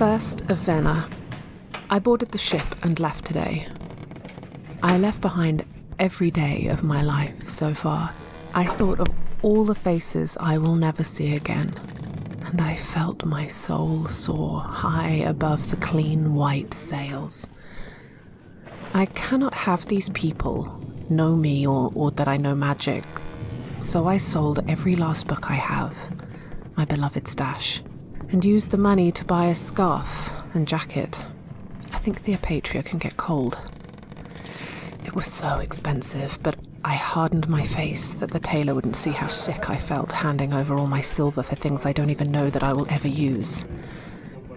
1st of Vena. I boarded the ship and left today. I left behind every day of my life so far. I thought of all the faces I will never see again, and I felt my soul soar high above the clean white sails. I cannot have these people know me or that I know magic, so I sold every last book I have, my beloved stash, and used the money to buy a scarf and jacket. I think Theopatria can get cold. It was so expensive, but I hardened my face that the tailor wouldn't see how sick I felt handing over all my silver for things I don't even know that I will ever use.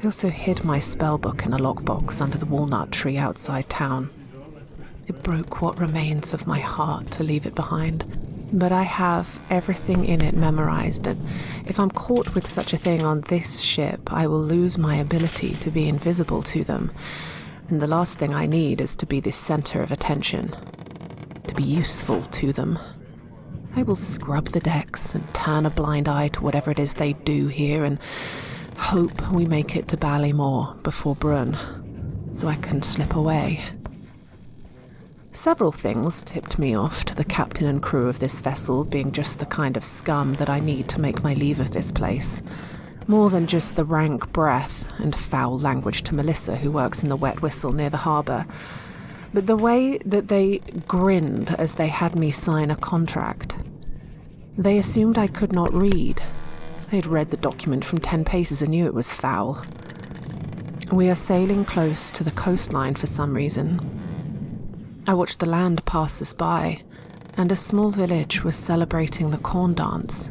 I also hid my spellbook in a lockbox under the walnut tree outside town. It broke what remains of my heart to leave it behind, but I have everything in it memorized, and if I'm caught with such a thing on this ship, I will lose my ability to be invisible to them, and the last thing I need is to be the center of attention, to be useful to them. I will scrub the decks and turn a blind eye to whatever it is they do here and hope we make it to Ballymore before Brunn, so I can slip away. Several things tipped me off to the captain and crew of this vessel being just the kind of scum that I need to make my leave of this place. More than just the rank breath and foul language to Melissa, who works in the wet whistle near the harbour, but the way that they grinned as they had me sign a contract. They assumed I could not read. They'd read the document from 10 paces and knew it was foul. We are sailing close to the coastline for some reason. I watched the land pass us by, and a small village was celebrating the corn dance.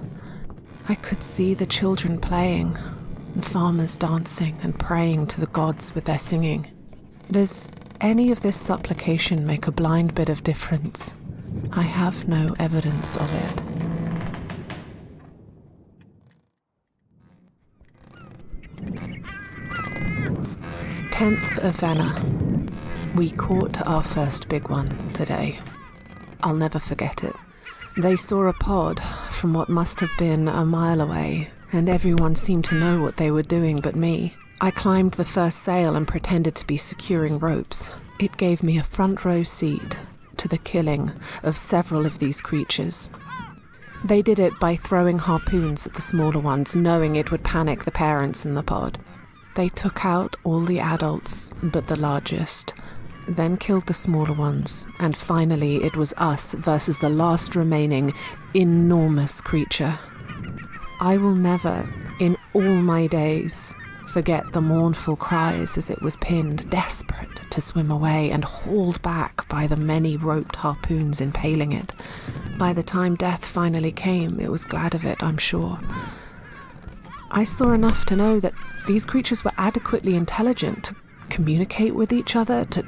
I could see the children playing, the farmers dancing and praying to the gods with their singing. Does any of this supplication make a blind bit of difference? I have no evidence of it. Tenth of Vena. We caught our first big one today. I'll never forget it. They saw a pod from what must have been a mile away, and everyone seemed to know what they were doing but me. I climbed the first sail and pretended to be securing ropes. It gave me a front row seat to the killing of several of these creatures. They did it by throwing harpoons at the smaller ones, knowing it would panic the parents in the pod. They took out all the adults but the largest, then killed the smaller ones, and finally it was us versus the last remaining enormous creature. I will never, in all my days, forget the mournful cries as it was pinned, desperate to swim away and hauled back by the many roped harpoons impaling it. By the time death finally came, it was glad of it, I'm sure. I saw enough to know that these creatures were adequately intelligent to communicate with each other, to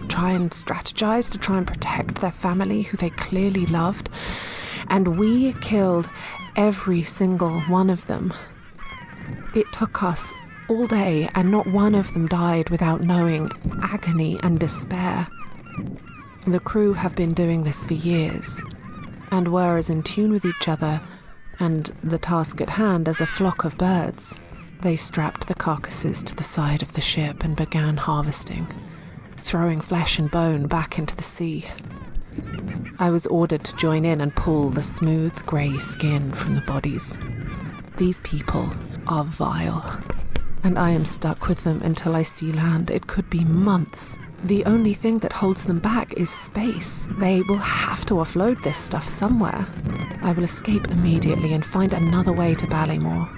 try and strategize, to try and protect their family who they clearly loved, and we killed every single one of them. It took us all day, and not one of them died without knowing agony and despair. The crew have been doing this for years, and were as in tune with each other and the task at hand as a flock of birds. They strapped the carcasses to the side of the ship and began harvesting, throwing flesh and bone back into the sea. I was ordered to join in and pull the smooth grey skin from the bodies. These people are vile, and I am stuck with them until I see land. It could be months. The only thing that holds them back is space. They will have to offload this stuff somewhere. I will escape immediately and find another way to Ballymore.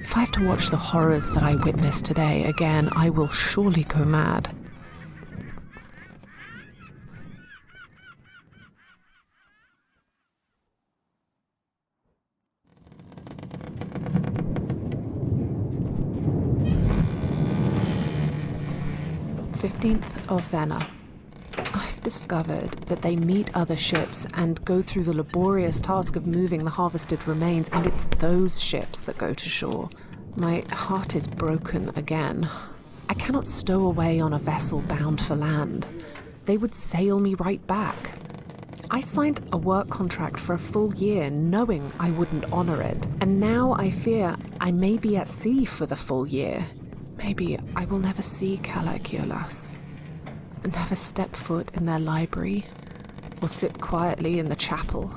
If I have to watch the horrors that I witnessed today again, I will surely go mad. of Vena. I've discovered that they meet other ships and go through the laborious task of moving the harvested remains, and it's those ships that go to shore. My heart is broken again. I cannot stow away on a vessel bound for land. They would sail me right back. I signed a work contract for a full year knowing I wouldn't honor it, and now I fear I may be at sea for the full year. Maybe I will never see Calagiolas, and never step foot in their library, or sit quietly in the chapel,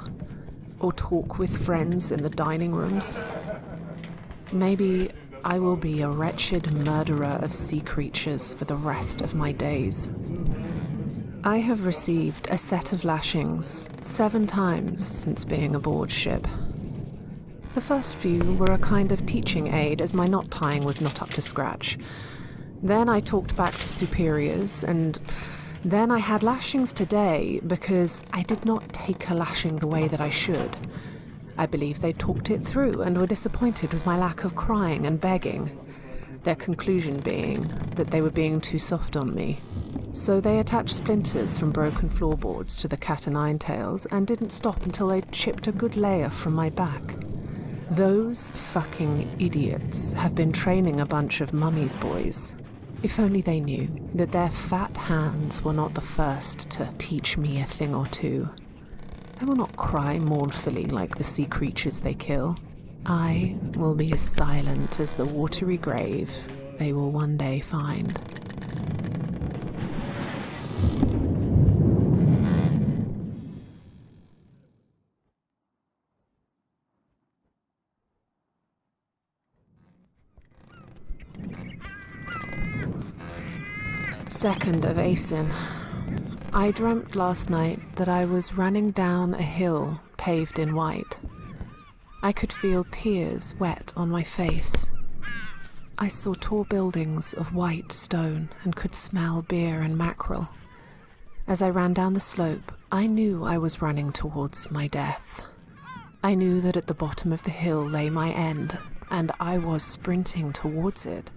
or talk with friends in the dining rooms. Maybe I will be a wretched murderer of sea creatures for the rest of my days. I have received a set of lashings 7 times since being aboard ship. The first few were a kind of teaching aid, as my knot tying was not up to scratch. Then I talked back to superiors, and then I had lashings today because I did not take a lashing the way that I should. I believe they talked it through and were disappointed with my lack of crying and begging, their conclusion being that they were being too soft on me. So they attached splinters from broken floorboards to the cat o' nine tails and didn't stop until they'd chipped a good layer from my back. Those fucking idiots have been training a bunch of mummy's boys. If only they knew that their fat hands were not the first to teach me a thing or two. I will not cry mournfully like the sea creatures they kill. I will be as silent as the watery grave they will one day find. Second of Ellison. I dreamt last night that I was running down a hill paved in white. I could feel tears wet on my face. I saw tall buildings of white stone and could smell beer and mackerel. As I ran down the slope, I knew I was running towards my death. I knew that at the bottom of the hill lay my end, and I was sprinting towards it.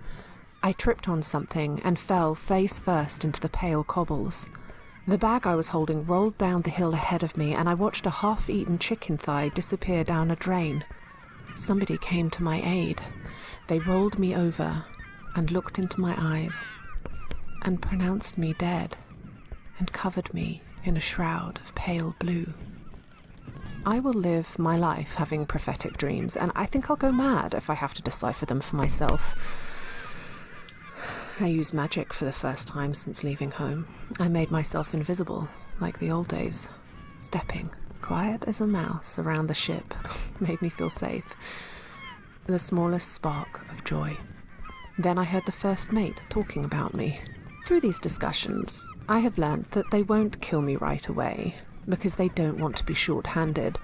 I tripped on something and fell face first into the pale cobbles. The bag I was holding rolled down the hill ahead of me, and I watched a half-eaten chicken thigh disappear down a drain. Somebody came to my aid. They rolled me over and looked into my eyes and pronounced me dead and covered me in a shroud of pale blue. I will live my life having prophetic dreams, and I think I'll go mad if I have to decipher them for myself. I used magic for the first time since leaving home. I made myself invisible, like the old days. Stepping, quiet as a mouse, around the ship made me feel safe. The smallest spark of joy. Then I heard the first mate talking about me. Through these discussions, I have learnt that they won't kill me right away, because they don't want to be short-handed,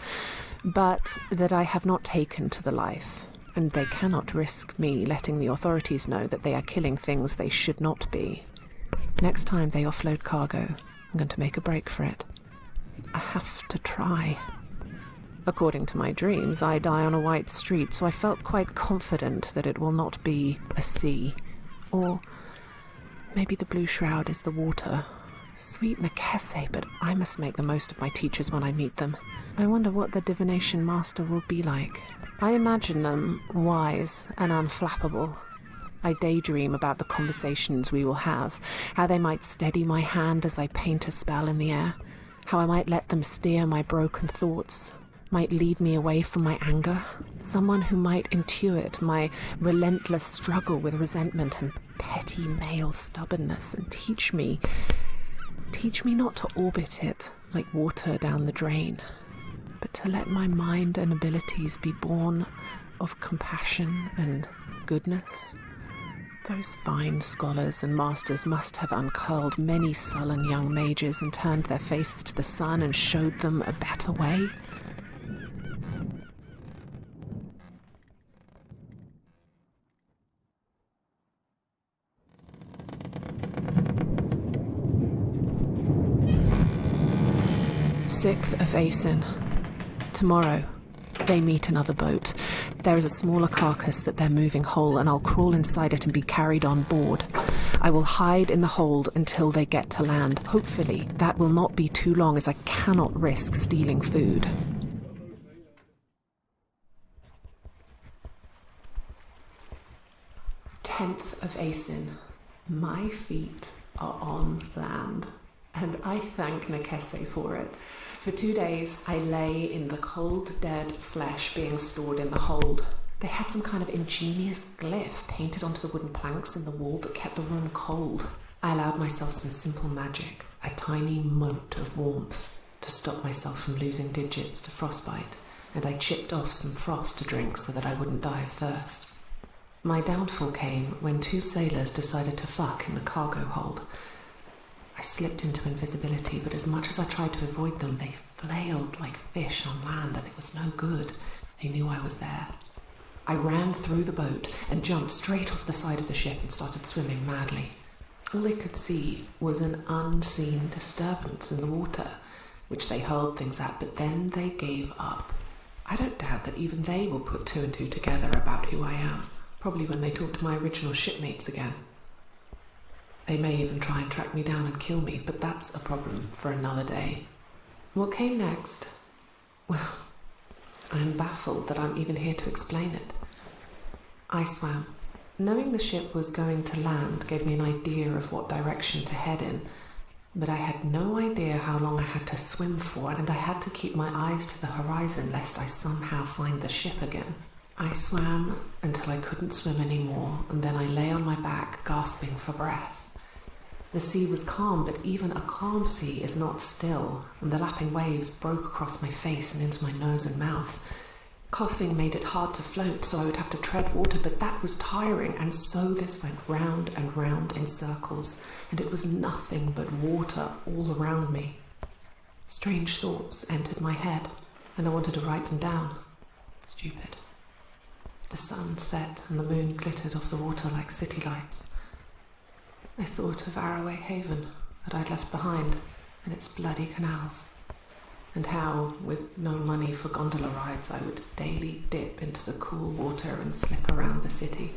but that I have not taken to the life, and they cannot risk me letting the authorities know that they are killing things they should not be. Next time they offload cargo, I'm going to make a break for it. I have to try. According to my dreams, I die on a white street, so I felt quite confident that it will not be a sea. Or maybe the blue shroud is the water. Sweet Niky, but I must make the most of my teachers when I meet them. I wonder what the divination master will be like. I imagine them wise and unflappable. I daydream about the conversations we will have, how they might steady my hand as I paint a spell in the air, how I might let them steer my broken thoughts, might lead me away from my anger, someone who might intuit my relentless struggle with resentment and petty male stubbornness and teach me not to orbit it like water down the drain, but to let my mind and abilities be born of compassion and goodness. Those fine scholars and masters must have uncurled many sullen young mages and turned their faces to the sun and showed them a better way. Sixth of Ellison. Tomorrow, they meet another boat. There is a smaller carcass that they're moving whole, and I'll crawl inside it and be carried on board. I will hide in the hold until they get to land. Hopefully, that will not be too long, as I cannot risk stealing food. 10th of Ellison. My feet are on land, and I thank Niky for it. For 2 days, I lay in the cold, dead flesh being stored in the hold. They had some kind of ingenious glyph painted onto the wooden planks in the wall that kept the room cold. I allowed myself some simple magic, a tiny mote of warmth, to stop myself from losing digits to frostbite, and I chipped off some frost to drink so that I wouldn't die of thirst. My downfall came when 2 sailors decided to fuck in the cargo hold. I slipped into invisibility, but as much as I tried to avoid them, they flailed like fish on land, and it was no good. They knew I was there. I ran through the boat and jumped straight off the side of the ship and started swimming madly. All they could see was an unseen disturbance in the water, which they hurled things at, but then they gave up. I don't doubt that even they will put 2 and 2 together about who I am, probably when they talk to my original shipmates again. They may even try and track me down and kill me, but that's a problem for another day. What came next? Well, I am baffled that I'm even here to explain it. I swam. Knowing the ship was going to land gave me an idea of what direction to head in, but I had no idea how long I had to swim for, and I had to keep my eyes to the horizon lest I somehow find the ship again. I swam until I couldn't swim anymore, and then I lay on my back, gasping for breath. The sea was calm, but even a calm sea is not still, and the lapping waves broke across my face and into my nose and mouth. Coughing made it hard to float, so I would have to tread water, but that was tiring, and so this went round and round in circles, and it was nothing but water all around me. Strange thoughts entered my head, and I wanted to write them down. Stupid. The sun set and the moon glittered off the water like city lights. I thought of Arroway Haven that I'd left behind, and its bloody canals, and how, with no money for gondola rides, I would daily dip into the cool water and slip around the city.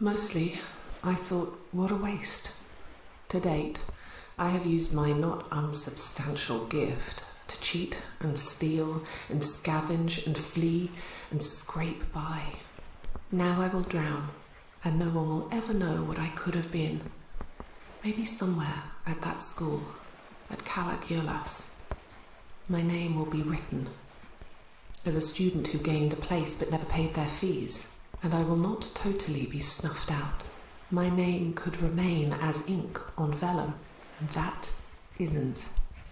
Mostly, I thought, what a waste. To date, I have used my not unsubstantial gift to cheat and steal and scavenge and flee and scrape by. Now I will drown, and no one will ever know what I could have been. Maybe somewhere at that school, at Calagiolas, my name will be written as a student who gained a place but never paid their fees, and I will not totally be snuffed out. My name could remain as ink on vellum, and that isn't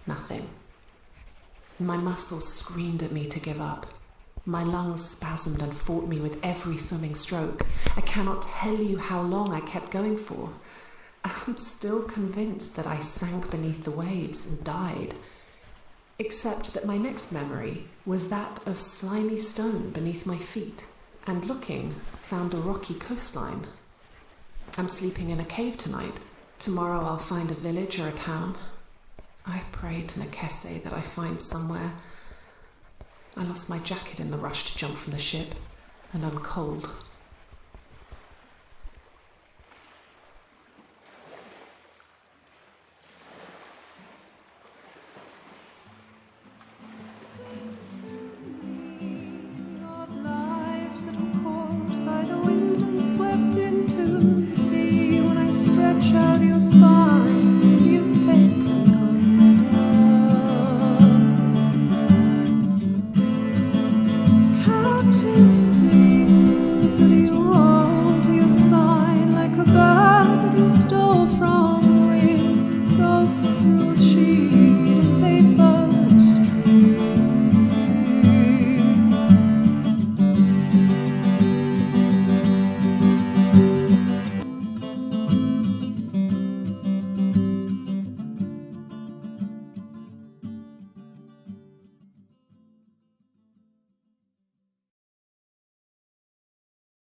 nothing. My muscles screamed at me to give up. My lungs spasmed and fought me with every swimming stroke. I cannot tell you how long I kept going for. I'm still convinced that I sank beneath the waves and died, except that my next memory was that of slimy stone beneath my feet, and looking, found a rocky coastline. I'm sleeping in a cave tonight. Tomorrow I'll find a village or a town. I pray to Nekese that I find somewhere. I lost my jacket in the rush to jump from the ship, and I'm cold. Stole from the wind, ghosts through